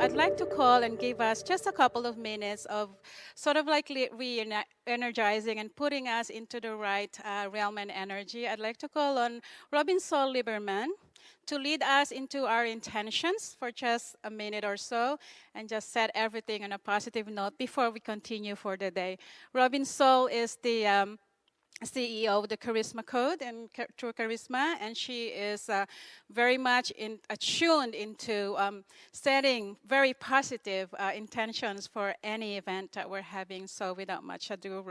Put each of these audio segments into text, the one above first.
I'd like to call and give us just a couple of minutes of sort of like re-energizing and putting us into the right realm and energy. I'd like to call on Sol Lieberman to lead us into our intentions for just a minute or so and just set everything on a positive note before we continue for the day. Sol is the CEO of the Charisma Code and True Charisma, and she is very much attuned into setting very positive intentions for any event that we're having. So without much ado,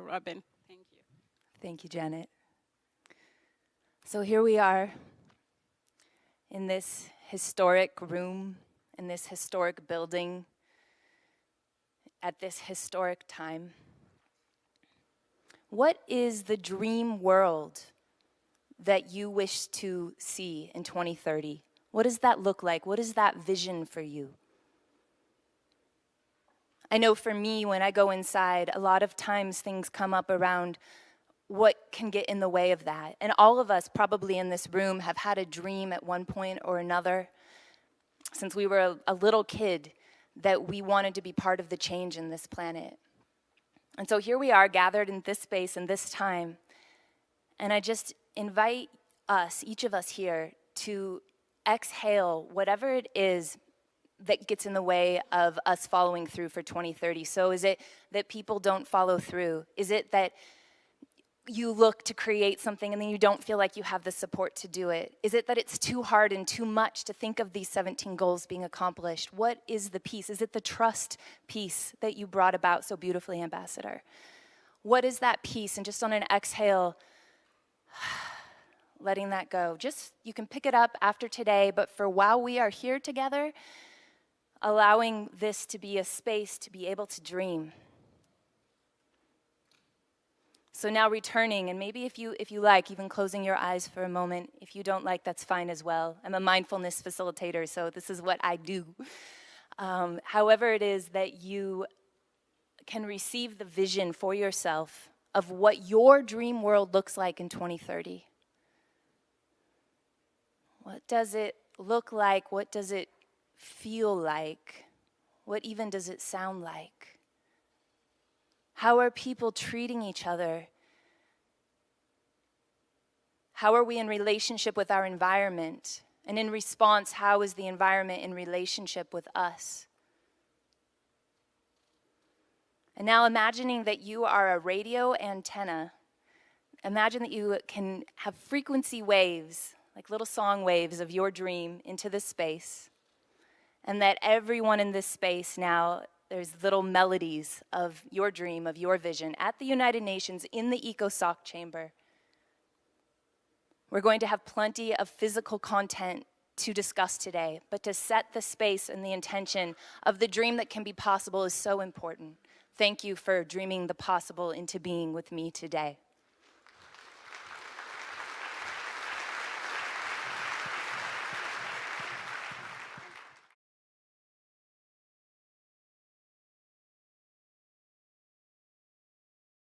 Robin, thank you. Thank you, Janet. So here we are in this historic room, in this historic building, at this historic time. What is the dream world that you wish to see in 2030? What does that look like? What is that vision for you? I know for me, when I go inside, a lot of times things come up around what can get in the way of that. And all of us probably in this room have had a dream at one point or another, since we were a little kid, that we wanted to be part of the change in this planet. And so here we are gathered in this space and this time, and I just invite us, each of us here, to exhale whatever it is that gets in the way of us following through for 2030. So is it that people don't follow through? Is it that you look to create something and then you don't feel like you have the support to do it? Is it that it's too hard and too much to think of these 17 goals being accomplished? What is the piece? Is it the trust piece that you brought about so beautifully, Ambassador? What is that piece? And just on an exhale, letting that go. Just, you can pick it up after today, but for while we are here together, allowing this to be a space to be able to dream. So now returning, and maybe if you like, even closing your eyes for a moment. If you don't like, that's fine as well. I'm a mindfulness facilitator, so this is what I do. However it is that you can receive the vision for yourself of what your dream world looks like in 2030. What does it look like? What does it feel like? What even does it sound like? How are people treating each other? How are we in relationship with our environment? And in response, how is the environment in relationship with us? And now imagining that you are a radio antenna. Imagine that you can have frequency waves, like little song waves of your dream into this space. And that everyone in this space now, there's little melodies of your dream, of your vision at the United Nations in the EcoSoc chamber. We're going to have plenty of physical content to discuss today, but to set the space and the intention of the dream that can be possible is so important. Thank you for dreaming the possible into being with me today.